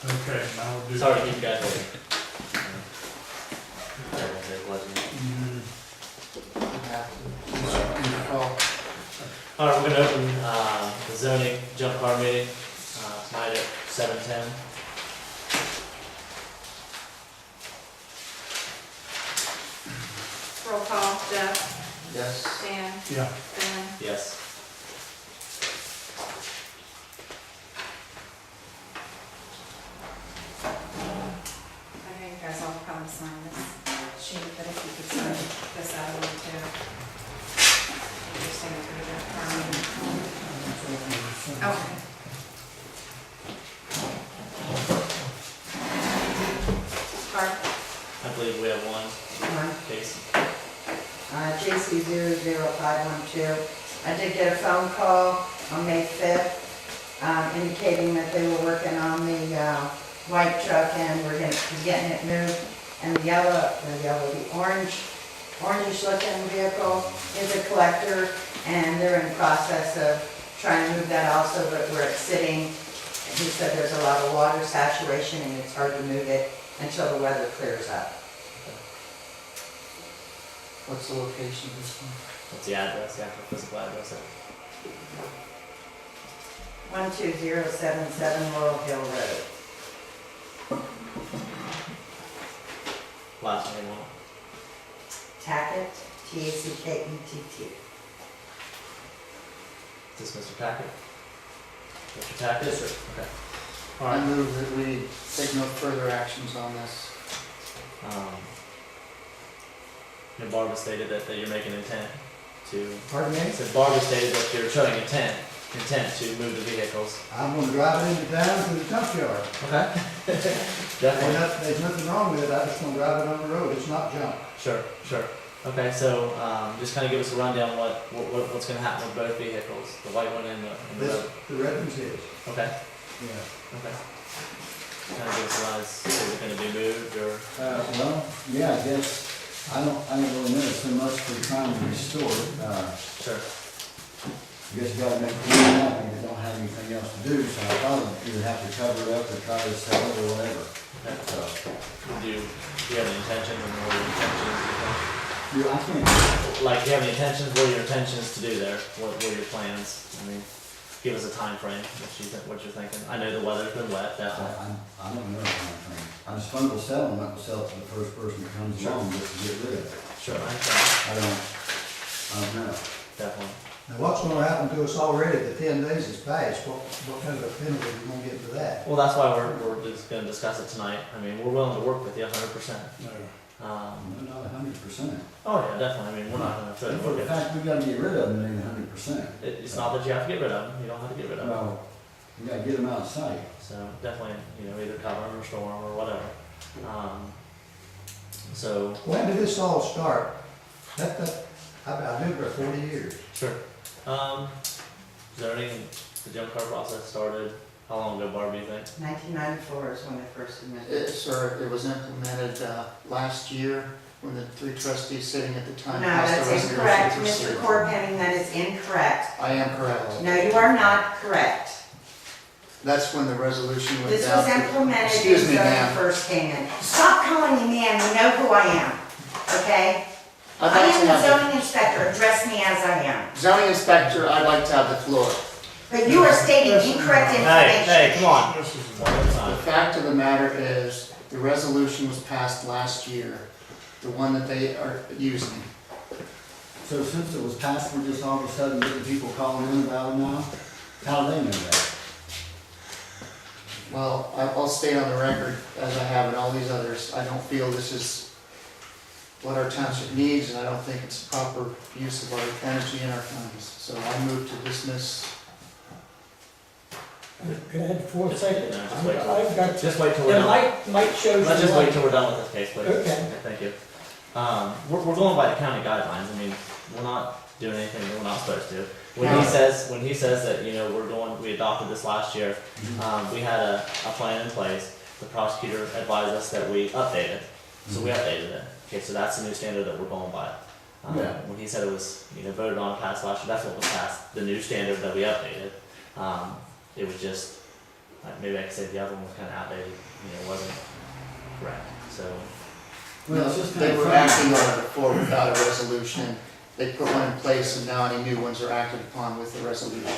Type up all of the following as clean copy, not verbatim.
Okay, now we'll do. Sorry to keep you guys waiting. Alright, we're gonna open, the zoning jump car meeting, tonight at 7:10. Roll call, Jeff, Yes. Dan, Yeah. Ben. Yes. I think you guys all come sign this sheet, but if you could sign this out of one too. You're staying for the Okay. Barb? I believe we have one case. JC 00512. I did get a phone call on May 5th indicating that they were working on the white truck and we're going to be getting it moved. And the orangish looking vehicle is a collector and they're in the process of trying to move that also, but where it's sitting, he said there's a lot of water saturation and it's hard to move it until the weather clears up. What's the location of this one? What's the address, the actual physical address? 12077 Laurel Hill Road. Last name on. Tackett, Tackett. Is this Mr. Tackett? Mr. Tackett? Yes, sir. Okay. I Alright. move that we take no further actions on this. And Barbara stated that you're making intent to. Pardon me? So Barbara stated that you're showing intent to move the vehicles. I'm gonna drive it into town to the junkyard. Okay. Definitely. There's nothing wrong with it, I just wanna drive it on the road, it's not junk. Sure. Okay, so just kind of give us a rundown what's going to happen with both vehicles, the white one and the red. The red one's his, Okay. yeah. Okay. Kind of give us a rise. Is it going to be moved or? Well, yeah, I guess, I don't really know so much for trying to restore it. Sure. I guess you gotta make clean up, and you don't have anything else to do, so I thought either have to cover it up or try to sell it or whatever. Okay. So, Do you have any intentions and what are your intentions? I can't, Like, do you have any intentions? What are your intentions to do there? What are your plans? I mean, give us a time frame. What you're thinking? I know the weather's been wet. Definitely. I don't know anything. I'm just going to sell them, not to sell it to the first person that comes Sure. along just to get rid of it. Sure, I understand. I don't know. Definitely. Now, what's gonna happen to us already, the 10 days has passed, what kind of a penalty are we gonna get for that? Well, that's why we're just going to discuss it tonight. I mean, we're willing to work with you 100%. No. No, not 100%. Oh yeah, definitely. I mean, we're not going to throw And it for the away. fact we gotta get rid of them, it ain't 100%. It's not that you have to get rid of them. You don't have to get rid of them. Well, you gotta get them out of sight. So definitely, either cover them or store them or whatever. So When did this all start? I've lived there 40 years. sure. Zoning and the jump car process started. How long ago, Barb, do you think? 1994 is when they first admitted. Sir, it was implemented last year when the three trustees sitting at the No, time passed the that's resolution. incorrect, to Mr. proceed. Corpenning, that is incorrect. I am correct. No, you are not correct. That's when the resolution went This down. was implemented Excuse when me, zoning ma'am. first came in. Stop calling me ma'am, you know who I am, okay? I'd I like to am the have zoning inspector, address me as I am. the zoning inspector, I'd like to have the floor. But you are stating incorrect information. Hey, come on. This is One at a The time. fact of the matter is, the resolution was passed last year, the one that they are using. So since it was passed, we're just all of a sudden getting people calling in about it now? How do they know that? Well, I'll state on the record, as I have in all these others, I don't feel this is what our township needs, and I don't think it's proper use of our energy and our funds. So I move to dismiss. Can I have the floor a second? No, just wait till- I've got, Just wait till we're the done. light shows. Let's the just wait light. till we're done with this case, please. Okay. Thank you. We're going by the county guidelines. I mean, we're not doing anything that we're not supposed to. When he says that, we adopted this last year, we had a plan in place. The prosecutor advised us that we update it. So we updated it. Okay, so that's the new standard that we're going by. Yeah. When he said it was, voted on, passed last year, that's what was passed, the new standard that we updated. It was just, maybe I could say the other one was kind of outdated, you know, wasn't correct, so. Well, it's just They kind of were funny. acting on it before without a resolution. They put one in place and now any new ones are acted upon with the resolution.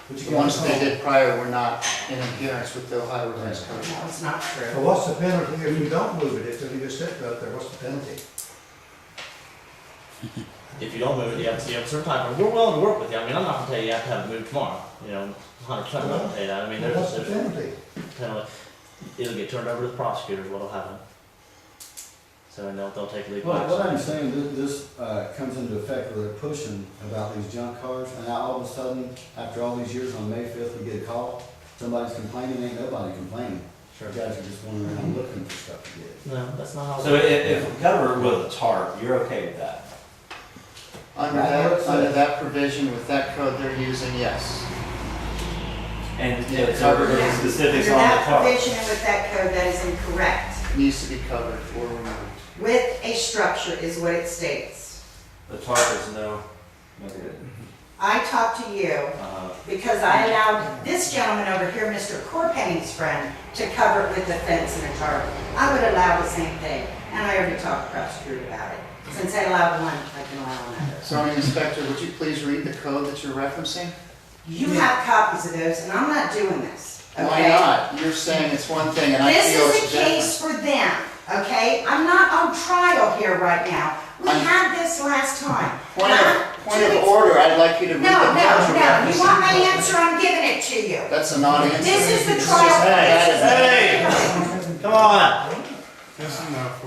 But you The gotta ones that they call- did prior were not in adherence with the Ohio Revised Code. No, it's not So true. what's the penalty if you don't move it, if you just sit up there, what's the penalty? If you don't move it, you have a certain time, and we're willing to work with you, I mean, I'm not gonna tell you you have to have it moved tomorrow, you know, 100% I'm not gonna tell you that, I mean, Well, What's the there's penalty? penalty. It'll get turned over to the prosecutors, what'll happen. So, and they'll take legal Well, what action. I'm saying, this comes into effect where they're pushing about these junk cars, and now all of a sudden, after all these years, on May 5th, we get a call, somebody's complaining, ain't nobody complaining. Sure. You guys are just wandering around looking for stuff to get. No, that's not how. So if we cover it with a tarp, you're okay with that? Under that provision, with that code they're using, yes. And Yeah, if there cover were it. specifics Under on the that tarp? provision and with that code, that is incorrect. Needs to be covered or removed. With a structure is what it states. The tarp is no. Okay. I talked to you because I allowed this gentleman over here, Mr. Corpenny's friend, to cover it with a fence and a tarp. I would allow the same thing, and I already talked to the prosecutor about it. Since I allowed one, I can allow another. Zoning inspector, would you please read the code that you're referencing? You have copies of those, and I'm not doing this, okay? Why not? You're saying it's one thing and I This feel is it's a different. case for them, okay? I'm not on trial here right now. We I'm- had this last time. Point Not of order, I'd like you to read the No, code no, you're no. You referencing. want my answer, I'm giving it to you. That's a non-answer. This is the It's trial. just that is- Hey, come on. That's enough.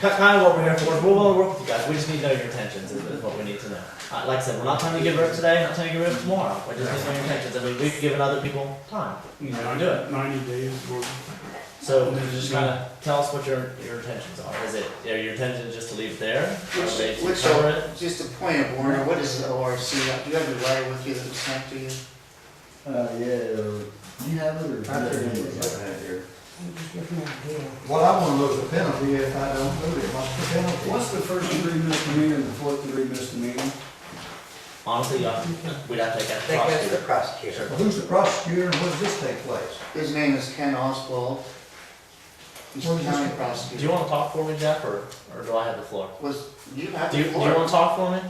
Kind of what we're here for, we're willing to work with you guys, we just need to know your intentions, is what we need to know. Like I said, we're not trying to get rid of today, not trying to get rid of tomorrow, we just need to know your intentions, I mean, we've given other people time, you know, to do it. 90 days. So, just kind of tell us what your intentions are, are your intentions just to leave it there? Are they to Which, cover it? just a point of order, what is the ORC? Do you have your letter with you that was sent to you? Yeah, or, you have it, or? I do. Here. What I wanna know is the penalty if I don't move it, what's the penalty? What's the first degree misdemeanor and the fourth degree misdemeanor? Honestly, we'd have to take that to That goes to the prosecutor. prosecutor. Well, who's the prosecutor and where does this take place? His name is Ken Oswald. He's the Where's county this- Do prosecutor. you want to talk for me, Jeff, or do I have the floor? You have Do the you floor. want to talk for me?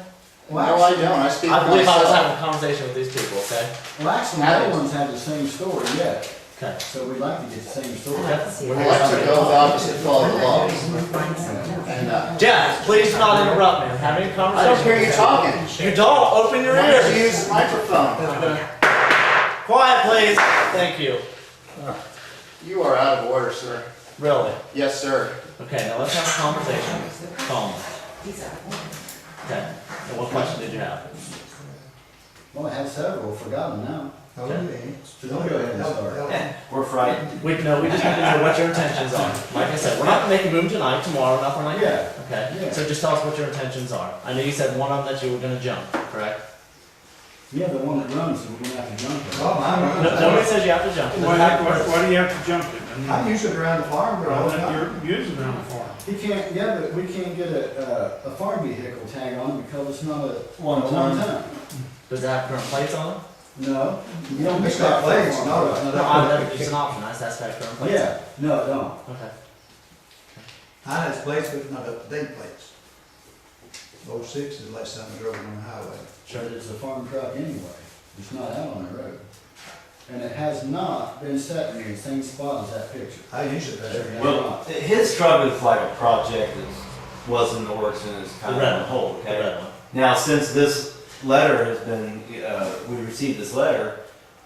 No, I don't, I speak for I believe I was myself. having a conversation with these people, okay? Well, actually, the other ones have the same story, yeah, Okay. so we'd like to get the same story. Jeff, we're Well, here let's to- go with opposite follow the laws. And, Jeff, please do not interrupt me, I'm having a I conversation. don't hear you talking. You don't, open your Why don't you ears. use the microphone? Quiet, please, thank you. You are out of order, sir. Really? Yes, sir. Okay, now let's have a conversation. Calm. He's out. Okay, and what question did you have? Well, I had several, forgot them now. Oh, Okay. yeah. So don't go ahead and start. We're frightened. We just need to know what your intentions are. Like I said, we're not gonna make a move tonight, tomorrow, nothing like that. Okay? Yeah. So just tell us what your intentions are. I know you said one of them that you were gonna jump, correct? Yeah, the one that runs, so we're gonna have to jump it. Well, I'm, Nobody says you have to jump. It doesn't have to work. Why do you have to jump it? I use it around the farm, but all the time. You're using it on the farm. He can't, yeah, but we can't get a farm vehicle tag on it because it's not a One ton. ton. Does it have current plates on it? No, you don't It's mix got that plates, farm. no, it's not. It's an option, I just asked that current plates. Yeah, no, it don't. Okay. Mine has plates, but not up-to-date plates. 06 is the last time I drove it on the highway. But it's a farm truck anyway. It's not out on the road. And it has not been set in the same spot as that picture. I use it there. Well, his truck is like a project that was in the works and is kind The of red on one. hold, The okay? red one. Now, since this letter has been, we received this letter,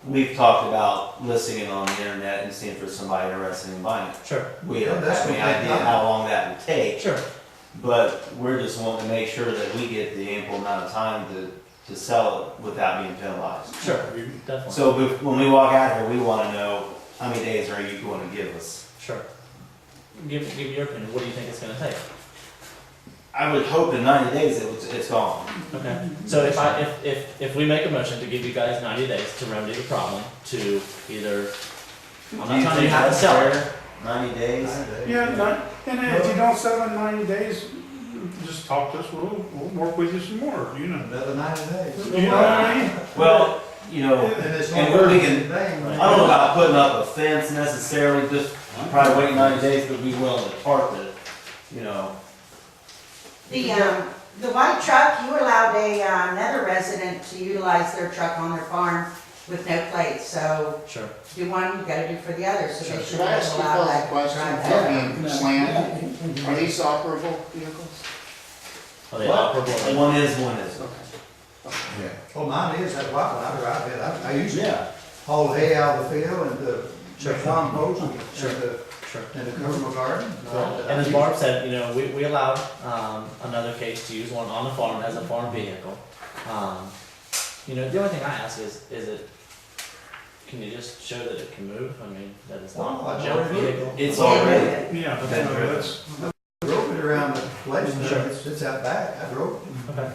we've talked about listing it on the internet and seeing if there's somebody interested in buying it. Sure, We don't That's have any what they idea done. how long that would take, sure. but we're just wanting to make sure that we get the ample amount of time to sell it without being penalized. Sure, definitely. So when we walk out here, we wanna know how many days are you going to give us? Sure. Give your opinion, what do you think it's gonna take? I would hope in 90 days it's gone. Okay, so if we make a motion to give you guys 90 days to remedy the problem, to either, I'm not telling you how to sell it. 90 days? Yeah, and if you don't sell in 90 days, just talk to us, we'll work with you some more, you know. Another 90 days. You know what I mean? Well, you know, And it's and not we the can, thing. I don't know about putting up a fence necessarily, just probably wait 90 days, but be willing to park it, you know. The white truck, you allowed another resident to utilize their truck on their farm with no plates, so Sure. do one, you gotta do for the other, so they should Should I ask you allow a that. question drive without that. being slammed? Are these operable vehicles? Are they What? operable? One is, one is. Okay. Yeah. Well, mine is, that white one, I drive it, I used to Yeah. haul hay out of the field and Sure. compost and Sure. Sure. And to cover my garden. And as Barb said, you know, we allowed, another case to use one on the farm as a farm vehicle. You know, the only thing I ask is it, can you just show that it can move? I mean, that it's not Well, a I junk already did. vehicle? It's already, Yeah, Okay. no, that's, Drove it around the place, and Sure. it's out back, I drove it. Okay.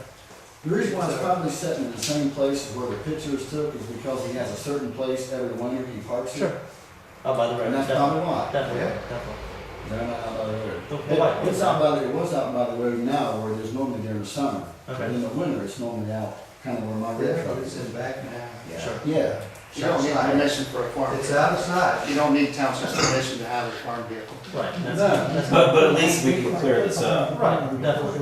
The reason why it's probably sitting in the same place as where the pictures took is because he has a certain place every winter he parks it. Sure. Out by the road. And that's Definitely. probably why. Definitely, Yeah. definitely. They're not out by the road. The white It's out by the, it was out by the road now where it is normally during the summer. But Okay. in the winter, it's normally out kind of where my red Yeah, truck it's is. in back now. Sure. Yeah. You don't need permission for a farm. It's out of sight. You don't need township's permission to have a farm vehicle. Right. That's, No. that's but at least we can clear this up. Right, definitely.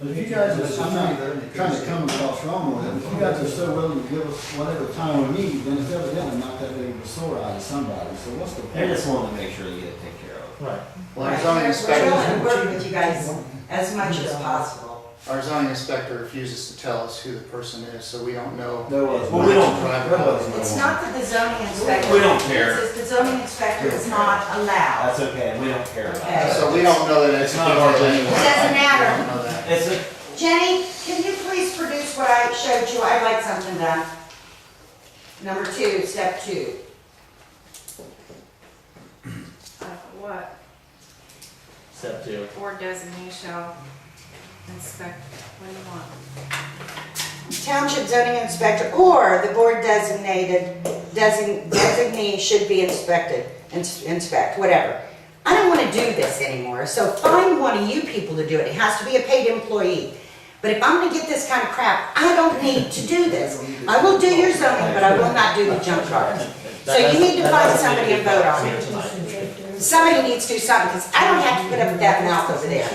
But if you guys are, I'm not trying to come across wrong with it, if you guys are so willing to give us whatever time we need, then it's evidently not that big of a sore eye to somebody, so what's the They're point? just wanting to make sure you get it taken care of. Right. Well, our Right, zoning we're inspector, willing to work with you guys as much as possible. our zoning inspector refuses to tell us who the person is, so we don't know. There was. Well, we don't- there was no It's one. not that the zoning inspector. We don't care. It's the zoning inspector is not allowed. That's okay, we don't care about Okay. it. So we don't know that it's It's not not ours ours anyway. anymore. It doesn't matter. We don't know that. It's a, Jenny, can you please produce what I showed you? I'd like something done. Number 2, step 2. What Step 2. board designee shall inspect, what do you want? Township zoning inspector or the board designee should be inspect, whatever. I don't want to do this anymore, so find one of you people to do it. It has to be a paid employee. But if I'm going to get this kind of crap, I don't need to do this. I will do your zoning, but I will not do the junk cars. So you need to find somebody and vote on it. Somebody needs to do something, because I don't have to put up with that mouth over there.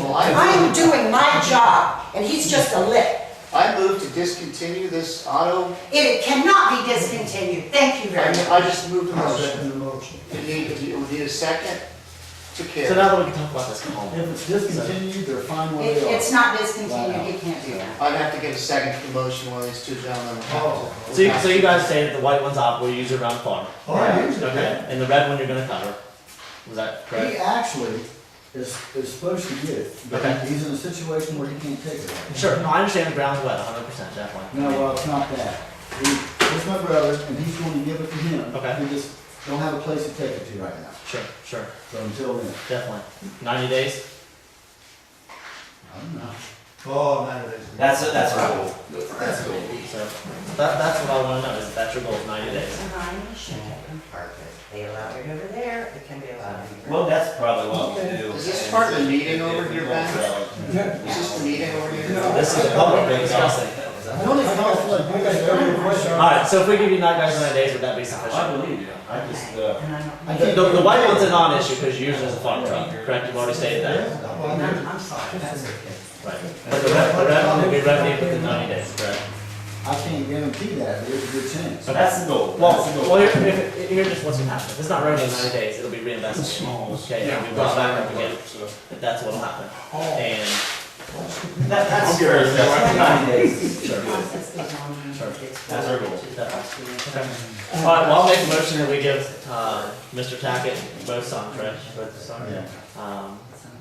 Well, I am doing my job, and he's just a lip. I move to discontinue this auto. It cannot be discontinued. Thank you very much. I just moved the I'll motion. second the motion. You need a second to So carry. now that we can talk about this, come on. If it's discontinued, they're fine where they are. It's not discontinued, you can't do that. I'd have to get a second to the motion while these two gentlemen would have to. So you guys say that the white one's op, we'll use it around the farm. Oh, I use it, Okay. And the red one you're gonna cover. Was that He correct? actually is supposed to get it, but Okay. he's in a situation where he can't take it. Sure, no, I understand the ground's wet, 100%, definitely. No, well, it's not that. It's my brother, and he's going to give it to him. Okay. We just don't have a place to take it to right now. Sure, sure, So until then, definitely. 90 days? I don't know. Oh, 90 days. that's our goal. That's cool. So that's what I wanna know, is that's your goal, 90 days. They allow it over there, it can be allowed anywhere. Well, that's probably what we'll do. Is this part of the meeting over here, Ben? Ben? Is this the meeting over here? This is the public discussing. The only conflict, we got every question. Alright, so if we give you 90 days, would that be I sufficient? believe you, I just, And I The, don't- the white one's a non-issue, because yours is a farm truck, correct? You've already stated that. I'm sorry, that's okay. Right. But the red one will be ready within 90 days, correct? I can't guarantee that, but there's a good chance. so that's the goal. Well, That's the goal. well, here's just what's gonna happen. If it's not ready in 90 days, it'll be reinvested. Okay, and we've gone back up again. That's what'll happen. And That's yours, that's 90 days. Sure. Process goes on and Sure. it's That's our goal. definitely. Okay. All right, well, I'll make a motion that we give, Mr. Tackett, both sons, right? Both sons,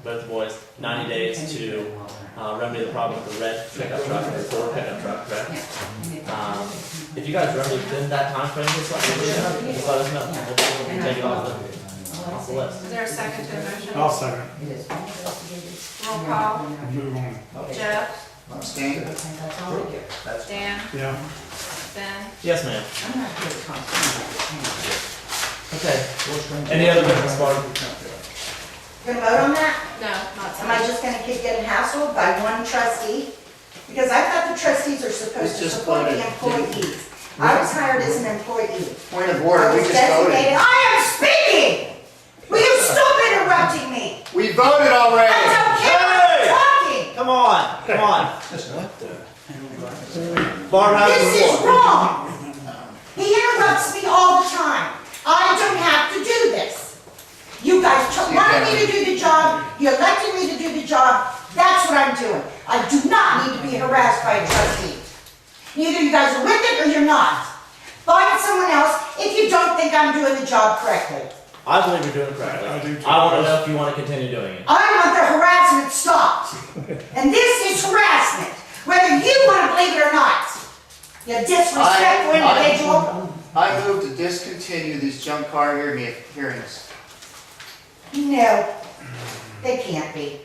both boys, 90 days to, remedy the problem with the red pickup truck and the Ford pickup truck, correct? If you guys remedy within that timeframe, just let us know. We'll take it off the list. Is there a second to the motion? I'll second. Roll call, Move on. Jeff, Abstain? That's all we do. Dan, Yeah. Ben, Yes, ma'am. I'm not here to constantly. Okay. Any other business, Barb? Gonna vote on that? no, not Am I tonight. just gonna keep getting hassled by one trustee? Because I thought the trustees are supposed It's to just support the voted. employees. I was hired as an employee. Point of order, I we was just voted. designated, I am speaking! Will you stop interrupting me? We voted I already. don't care what you're talking! Come on, come on. Barb has the This is floor. wrong! He interrupts me all the time. I don't have to do this. You guys wanted me to do the job, you elected me to do the job, that's what I'm doing. I do not need to be harassed by a trustee. Either you guys are with it or you're not. Find someone else if you don't think I'm doing the job correctly. I believe you're doing it correctly. I do too. I want to know if you want to continue doing it. I want the harassment stopped. And this is harassment, whether you want to believe it or not. You disrespectful individual. I move to discontinue these junk car hearings. No, they can't be.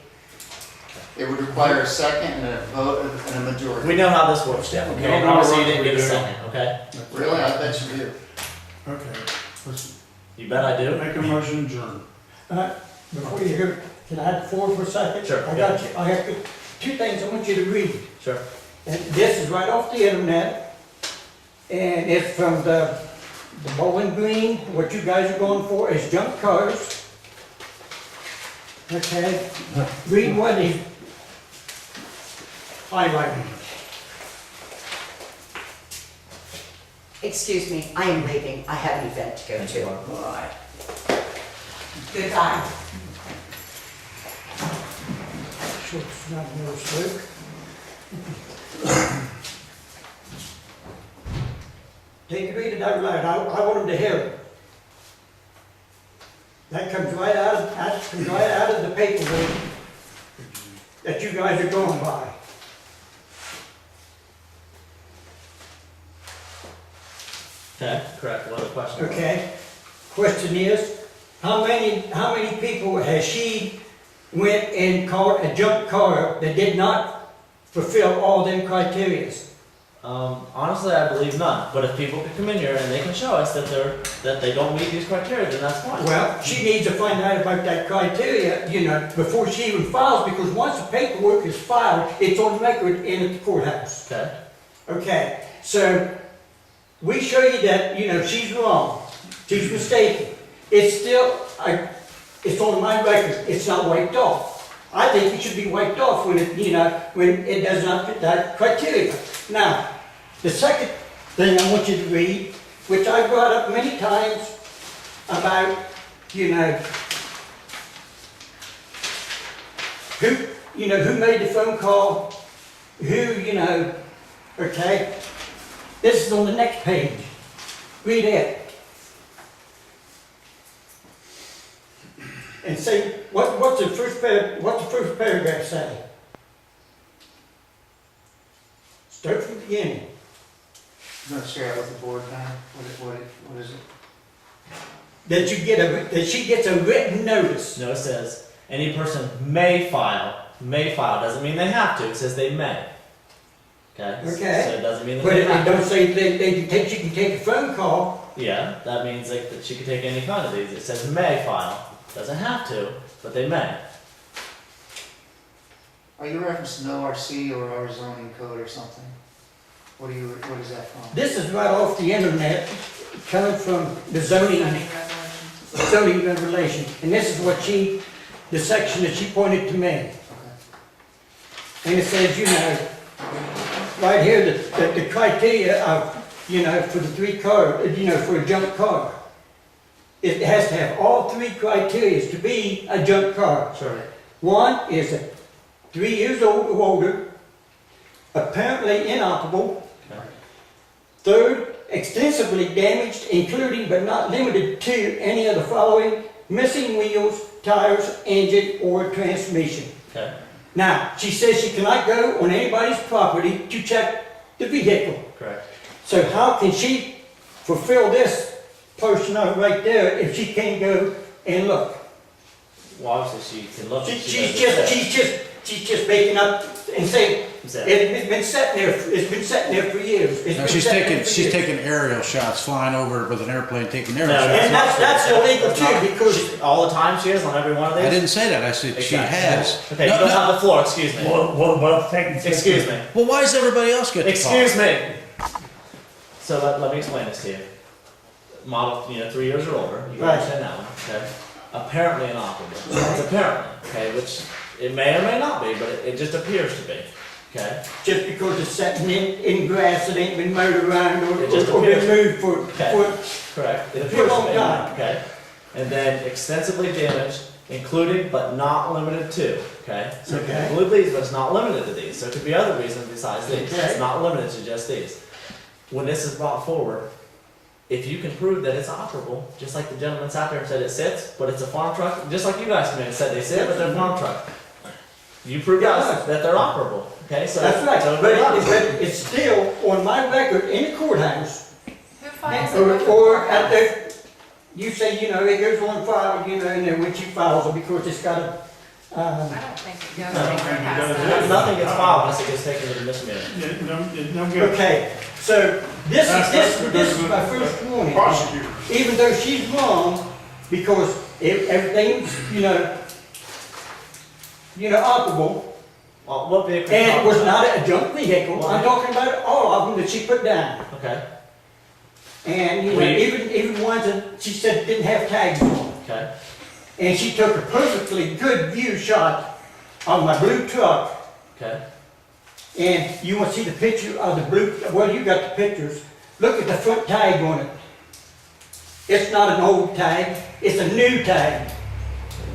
It would require a second and a vote and a majority. We know how this works, Jeff, okay? No, no, Obviously, you we didn't get a do. second, okay? Really? I bet you do. Okay, let's You bet I do. make a motion adjourn. Before you go, can I have the floor for a second? Sure, I yeah. got you, I have two things I want you to read. Sure. And this is right off the internet, and it's from the Bowling Green. What you guys are going for is junk cars. Okay, read what he highlighted. Excuse me, I am leaving. I have an event to go Thank you, to. Barb. Bye. Goodbye. Sure, it's not no smoke. Take it, read it out loud. I want them to hear it. That comes right out of the paperwork that you guys are going by. Okay, correct. What other question? Okay? Question is, how many people has she went and caught a junk car that did not fulfill all them criterias? Honestly, I believe none. But if people can come in here and they can show us that they don't meet these criteria, then that's fine. Well, she needs to find out about that criteria, before she even files, because once the paperwork is filed, it's on record in at the courthouse. Okay. Okay, so we show you that, she's wrong, she's mistaken. It's still, it's on my record, it's not wiped off. I think it should be wiped off when it does not fit that criteria. Now, the second thing I want you to read, which I brought up many times about, who made the phone call, okay? This is on the next page. Read it. And say, what's the first paragraph say? Start from the beginning. I'm gonna share it with the board now. What is it? That she gets a written notice. No, it says any person may file. May file doesn't mean they have to. It says they may. Okay. Okay. So it doesn't mean that But they it have to. don't say she can take a phone call. Yeah, that means that she could take any kind of these. It says may file. Doesn't have to, but they may. Are you referencing ORC or our zoning code or something? What is that from? This is right off the internet, coming from the Zoning resolution. zoning regulation. And this is what the section that she pointed to me. Okay. And it says, right here, the criteria of, for the 3 car, for a junk car. It has to have all 3 criteria to be a junk car. Sure. One is 3 years old or older, apparently inoperable. Okay. Third, extensively damaged, including but not limited to any of the following: missing wheels, tires, engine, or transmission. Okay. Now, she says she cannot go on anybody's property to check the vehicle. Correct. So how can she fulfill this portion of it right there if she can't go and look? Well, obviously she can look. She's just making up and saying Exactly. it's been sitting there. It's been sitting there for years. It's No, been she's sitting there taking, for she's years. taking aerial shots, flying over with an airplane, taking aerial No, shots. And that's illegal too, because All the time she is on every one of these. I didn't say that, I said she Exactly. has. Okay, No, you don't no. have the floor. Excuse me. What about taking? Excuse me. Well, why does everybody else get the call? Excuse me. So let me explain this to you. Model, 3 years or older, you can Right. understand that one, okay? Apparently inoperable. It's apparently, okay, which it may or may not be, but it just appears to be, okay? Just because it's sitting in grass that ain't been mowed around It just or been appears. moved Okay. Correct. It For a appears to long be, time. okay? And then extensively damaged, including but not limited to, okay? So it can Okay. include these, but it's not limited to these. So it could be other reasons besides these. Okay. It's not limited to just these. When this is brought forward, if you can prove that it's operable, just like the gentleman sat there and said it sits, but it's a farm truck, just like you guys came in and said they sit, but they're a farm truck. You prove to us that they're operable, okay? So That's right, so but they're operable. it's still on my record in the courthouse. Who files it Or, with the or at courthouse? the, you say, it goes on file, and then when she files it, because it's got a, I don't think it goes I don't any think it past does. that. Nothing gets filed unless it gets taken to the misdemeanor. No good. okay, so this That's is my first warning. Prosecutor. Even though she's wrong, because everything's, operable, Well, what vehicle? and it was not a junk vehicle, I'm talking about all of them that she put down. Okay, And, We- even ones that she said didn't have tags on. okay, And she took a perfectly good view shot of my blue truck. okay. And you want to see the picture of the blue, well, you got the pictures. Look at the front tag on it. It's not an old tag, it's a new tag.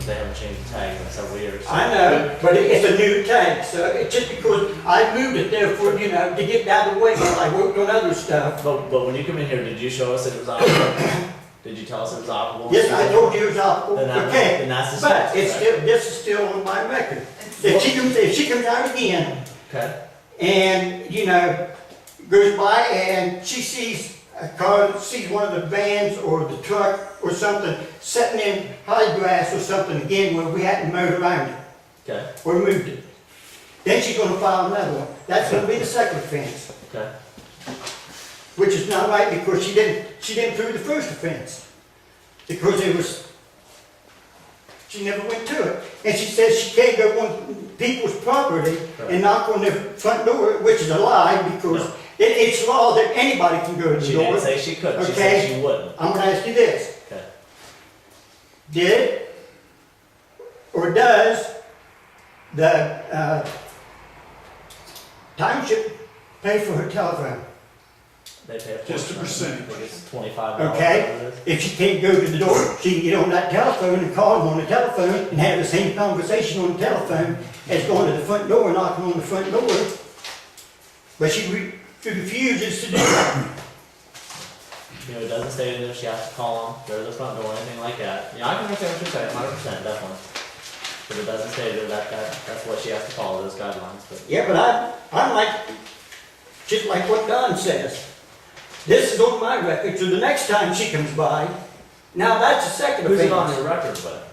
They haven't changed the tags in several years. I know, but it's a new tag, so it's just because I moved it there for, to get out of the way while I worked on other stuff. But when you come in here, did you show us that it was operable? Did you tell us it was operable? Yes, I told you it was operable, Then that- okay. then that's the But specs, it's right? still, this is still on my record. If she comes out again, Okay, and, goes by and she sees a car, sees one of the vans or the truck or something sitting in high grass or something again where we hadn't mowed around it okay, or moved it. Then she's gonna file another one. That's gonna be the second offense, okay. which is not right because she didn't prove the first offense. Because she never went to it. And she says she can't go on people's property and knock on their front door, which is a lie because it's law that anybody can go to the She door. didn't say she couldn't, she Okay. said she wouldn't. I'm gonna ask you this. Okay. Did or does the township pay for her telephone? They pay a Just a portion. percentage. I think it's $25. Okay. If she can't go to the door, she can get on that telephone and call them on the telephone and have the same conversation on the telephone as going to the front door and knocking on the front door. But she refuses to do that. It doesn't say in there she has to call them, go to the front door, anything like that. I can understand what you're saying, 100%, definitely. But it doesn't say that that's what she has to follow, those guidelines, but. Yeah, but I'm like, just like what Don says. This is on my record, so the next time she comes by, now that's a second Who's it on offense. your record with?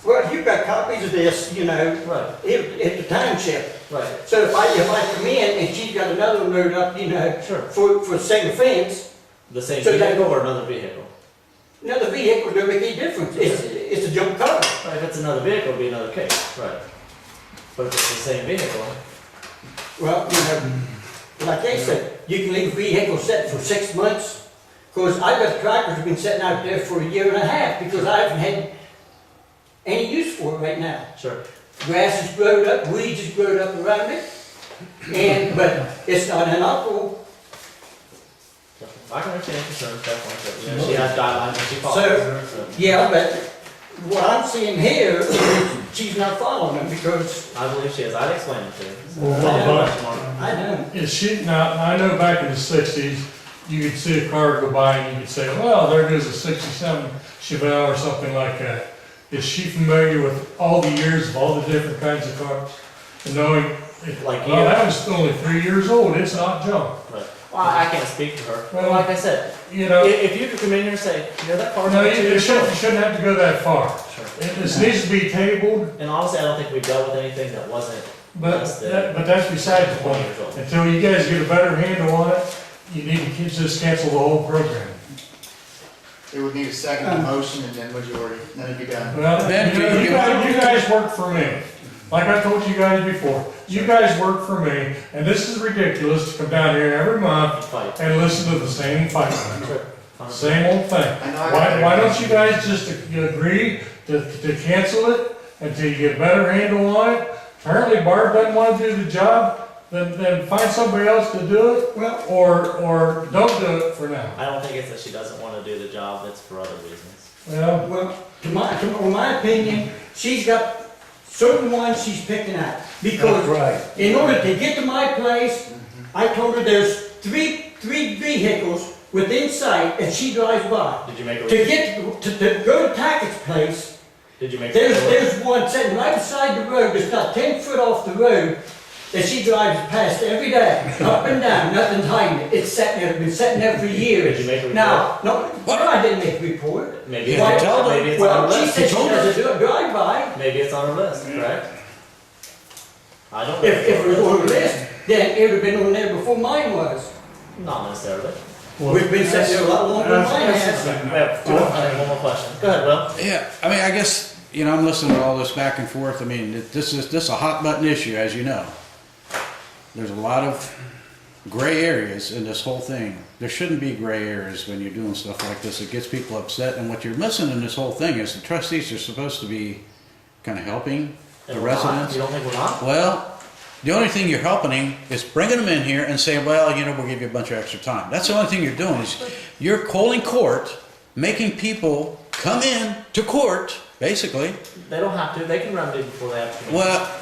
Well, you've got copies of this, Right, at the township. right, So if I come in and she's got another one loaded up, sure. for the same offense, The same So that- vehicle or another vehicle? another vehicle don't make any difference. It's a junk car. Right, if it's another vehicle, it'd be another case, right. But if it's the same vehicle, Well, like they said, you can leave a vehicle set for 6 months. Because I've got tractors have been sitting out there for a year and a half because I haven't had any use for it right now. sure. Grass has grown up, weeds has grown up around it, but it's not inoperable. I can understand your concerns, definitely, but, she has guidelines and she follows them, so. Yeah, but what I'm seeing here is she's not following them because I believe she is, I'd explain it to you. I know. Is she, now, I know back in the sixties, you could see a car go by and you could say, well, there goes a 67 Chevelle or something like that. Is she familiar with all the years of all the different kinds of cars? And knowing, Like well, you. that was only 3 years old, it's not junk. Right. Well, I can't speak for her, but Well, like I said, You know, if you could come in here and say, that car's no, only 2 you years old. shouldn't have to go that far. Sure. This needs to be tabled, And honestly, I don't think we dealt with anything that wasn't but that's beside the 20 point. years old. Until you guys get a better handle on it, you need to just cancel the whole program. It would need a second motion and then majority, then it'd be done. Well, Ben, you know, you guys work for me. Like I told you guys before, you guys work for me, and this is ridiculous to come down here every month Fight. and listen to the same fight. Sure. Same old thing. I know I Why don't you guys just agree to cancel it until you get a better handle on it? Apparently Barb doesn't want to do the job, then find somebody else to do it, Well, or don't do it for now. I don't think it's that she doesn't want to do the job, it's for other reasons. Well, to my opinion, she's got certain ones she's picking out. Because in order to get to my place, I told her there's three vehicles within sight and she drives by. Did you make To a, get, to go to Tackett's place, did you make a there's one sitting right beside the road, that's not 10 foot off the road, that she drives past every day, up and down, nothing's hiding it. It's sitting there, been sitting there for years. Did you make a report? Now, no, I didn't make a report. Maybe Yeah, it's, tell them. maybe it's on Well, her she list. said she doesn't do a drive-by. Maybe it's on her list, correct? I don't know. If it was on the list, then it would have been on there before mine was. Not necessarily. We've been sitting there a lot longer than mine has. We have one more question. Go ahead, Will. Yeah, I mean, I guess, you know, I'm listening to all this back and forth. I mean, this is a hot button issue, as you know. There's a lot of gray areas in this whole thing. There shouldn't be gray areas when you're doing stuff like this. It gets people upset, and what you're missing in this whole thing is the trustees are supposed to be kind of helping the And we're not? residents. You don't think we're not? Well, the only thing you're helping is bringing them in here and saying, well, you know, we'll give you a bunch of extra time. That's the only thing you're doing is you're calling court, making people come in to court, basically. They don't have to. They can remedy before they have to. Well,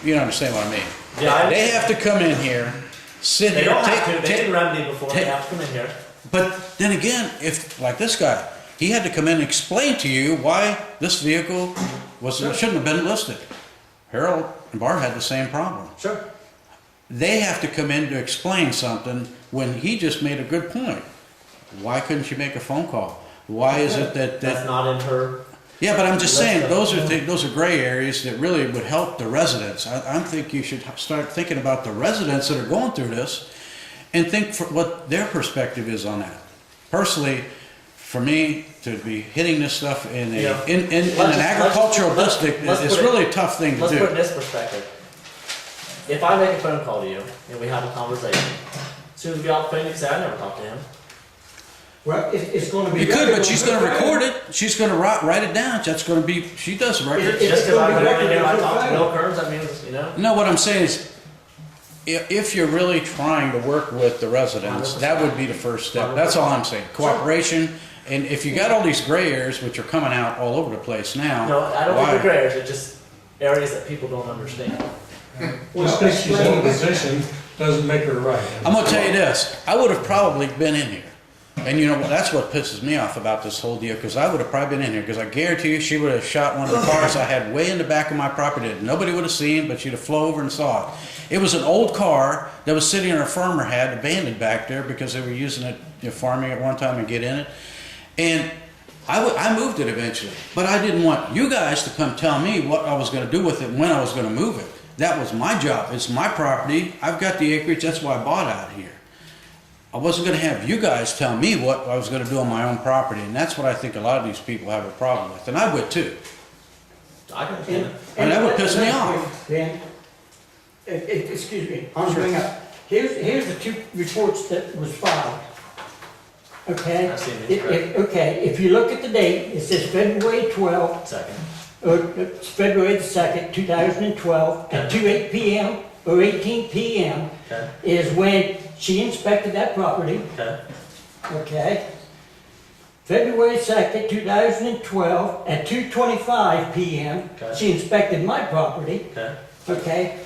you don't understand what I mean. Yeah, They have to come in here, sit They here, don't have to. They take, can remedy before they take- have to come in here. but then again, if, like this guy, he had to come in and explain to you why this vehicle shouldn't have been listed. Harold and Barb had the same problem. Sure. They have to come in to explain something when he just made a good point. Why couldn't you make a phone call? Why is it That's that, not in her. yeah, but I'm just saying, List those are gray areas that really would help the residents. I think you should start thinking about the residents that are going through this and think for what their perspective is on that. Personally, for me, to be hitting this stuff in Yeah. an agricultural district, let's it's put it- really a tough thing to Let's put it in do. this perspective. If I make a phone call to you and we have a conversation, as soon as we get off the phone, you can say, I never talked to him. Well, it's gonna be. You could, recorded but she's on her gonna record phone. it, she's gonna write it down, that's gonna be, she does the record. It's Just because I gonna be went in there, I recorded on talked to her Bill Kearns, that means, you know? No, what I'm saying is, if you're really trying to work with the residents, that would be the first step. That's all I'm saying. Cooperation, and if you got all these gray areas, which are coming out all over the place now. No, I don't why- think they're gray areas, it's just areas that people don't understand. just because she's in a position doesn't make her right. I'm gonna tell you this, I would have probably been in here. And you know, that's what pisses me off about this whole deal, because I would have probably been in here, because I guarantee you, she would have shot one of the cars I had way in the back of my property that nobody would have seen, but she'd have flown over and saw it. It was an old car that was sitting in a farmer had abandoned back there because they were using it, you know, farming at one time and get in it. And I moved it eventually, but I didn't want you guys to come tell me what I was gonna do with it and when I was gonna move it. That was my job, it's my property, I've got the acreage, that's why I bought out here. I wasn't gonna have you guys tell me what I was gonna do on my own property, and that's what I think a lot of these people have a problem with, and I would too. I can understand it. And that would piss me off. Dan, excuse me, I'm bringing up, here's the two reports that was filed. Okay? I see it. Okay, if you look at the date, it says February 12th, Second. it's February the 2nd, 2012, at 2:08 p.m. or 18 p.m. Okay, is when she inspected that property, okay, okay? February 2nd, 2012, at 2:25 p.m., Okay. she inspected my property, okay. okay?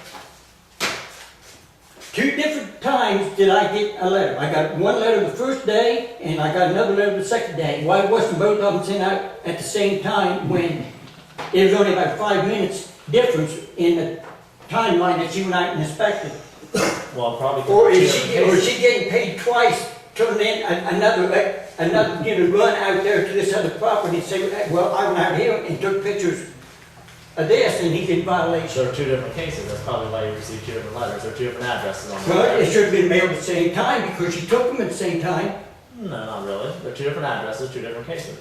2 different times did I get a letter. I got one letter the first day, and I got another letter the second day. Why wasn't both of them sent out at the same time when it was only about 5 minutes difference in the timeline that she went out and inspected? Well, probably. Or is she getting paid twice, turning in another, run out there to this other property and say, well, I went out here and took pictures of this, and he's in violation. There are 2 different cases, that's probably why you received 2 different letters, there are 2 different addresses on the Well, it letter. should have been mailed at the same time, because she took them at the same time. No, not really, there are 2 different addresses, 2 different cases.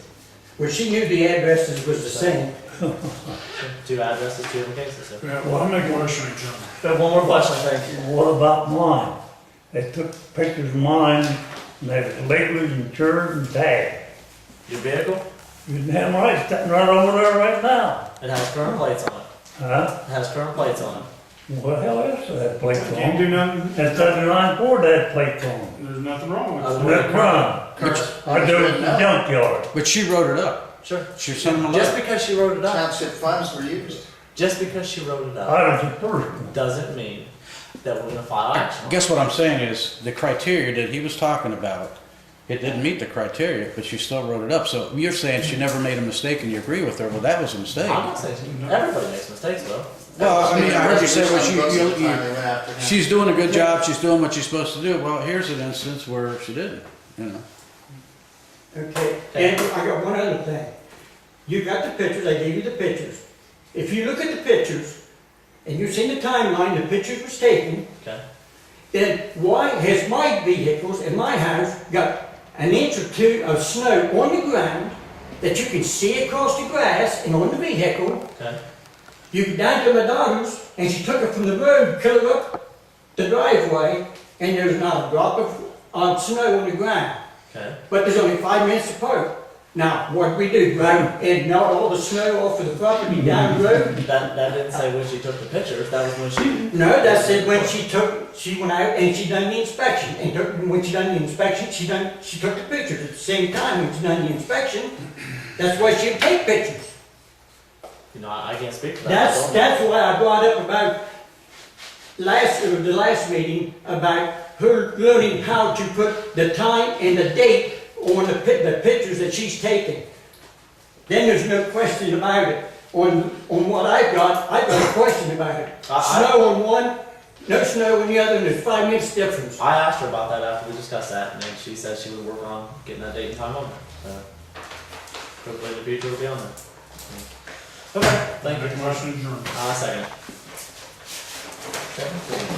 Well, she knew the addresses was the same. Two addresses, two different cases, so. Yeah, well, I'll make a motion, John. We have one more question, I think. What about mine? They took pictures of mine, and they was legally insured and tagged. Your vehicle, You damn right, sitting right over there right now. it has current plates on it. Huh? It has current plates on it. What the hell else did that plates Can't on? do nothing, That 79 Ford had plates on. there's nothing wrong with Uh, it. That's wrong. Which- I do it in the junkyard. But she wrote it up. Sure. She sent him a Just letter. because she wrote it up, Township funds were used. just because she wrote it up, I was the first one. doesn't mean that we're gonna file action on it. Guess what I'm saying is, the criteria that he was talking about, it didn't meet the criteria, but she still wrote it up. So you're saying she never made a mistake and you agree with her, well, that was a mistake. I'm not saying, everybody makes mistakes though. Well, I mean, I heard you say, well, Most of the time they went after him. she's doing a good job, she's doing what she's supposed to do. Well, here's an instance where she didn't, you know. Okay, and I got one other thing. You got the pictures, I gave you the pictures. If you look at the pictures, and you've seen the timeline, the pictures was taken, Okay. then why has my vehicles in my house got an inch or two of snow on the ground that you can see across the grass and on the vehicle? Okay. You go down to my daughter's, and she took it from the road, cut it up the driveway, and there's not a drop of snow on the ground. Okay. But there's only 5 minutes apart. Now, what we do, go out and melt all the snow off of the property down the road? That didn't say when she took the pictures, that was when she, No, that said when she went out and she done the inspection. And when she done the inspection, she took the pictures at the same time when she done the inspection. That's why she would take pictures. you know, I can't speak for that. I don't know. That's why I brought up about the last meeting about her learning how to put the time and the date on the pictures that she's taken. Then there's no question about it. On what I've got a question about it. Snow on one, no snow on the other, and there's 5 minutes difference. I asked her about that after we discussed that, and then she said she would work on getting that date and time on there, so. Hopefully in the future it'll be on there. Okay, thank Make a you. motion, John. Second. 17.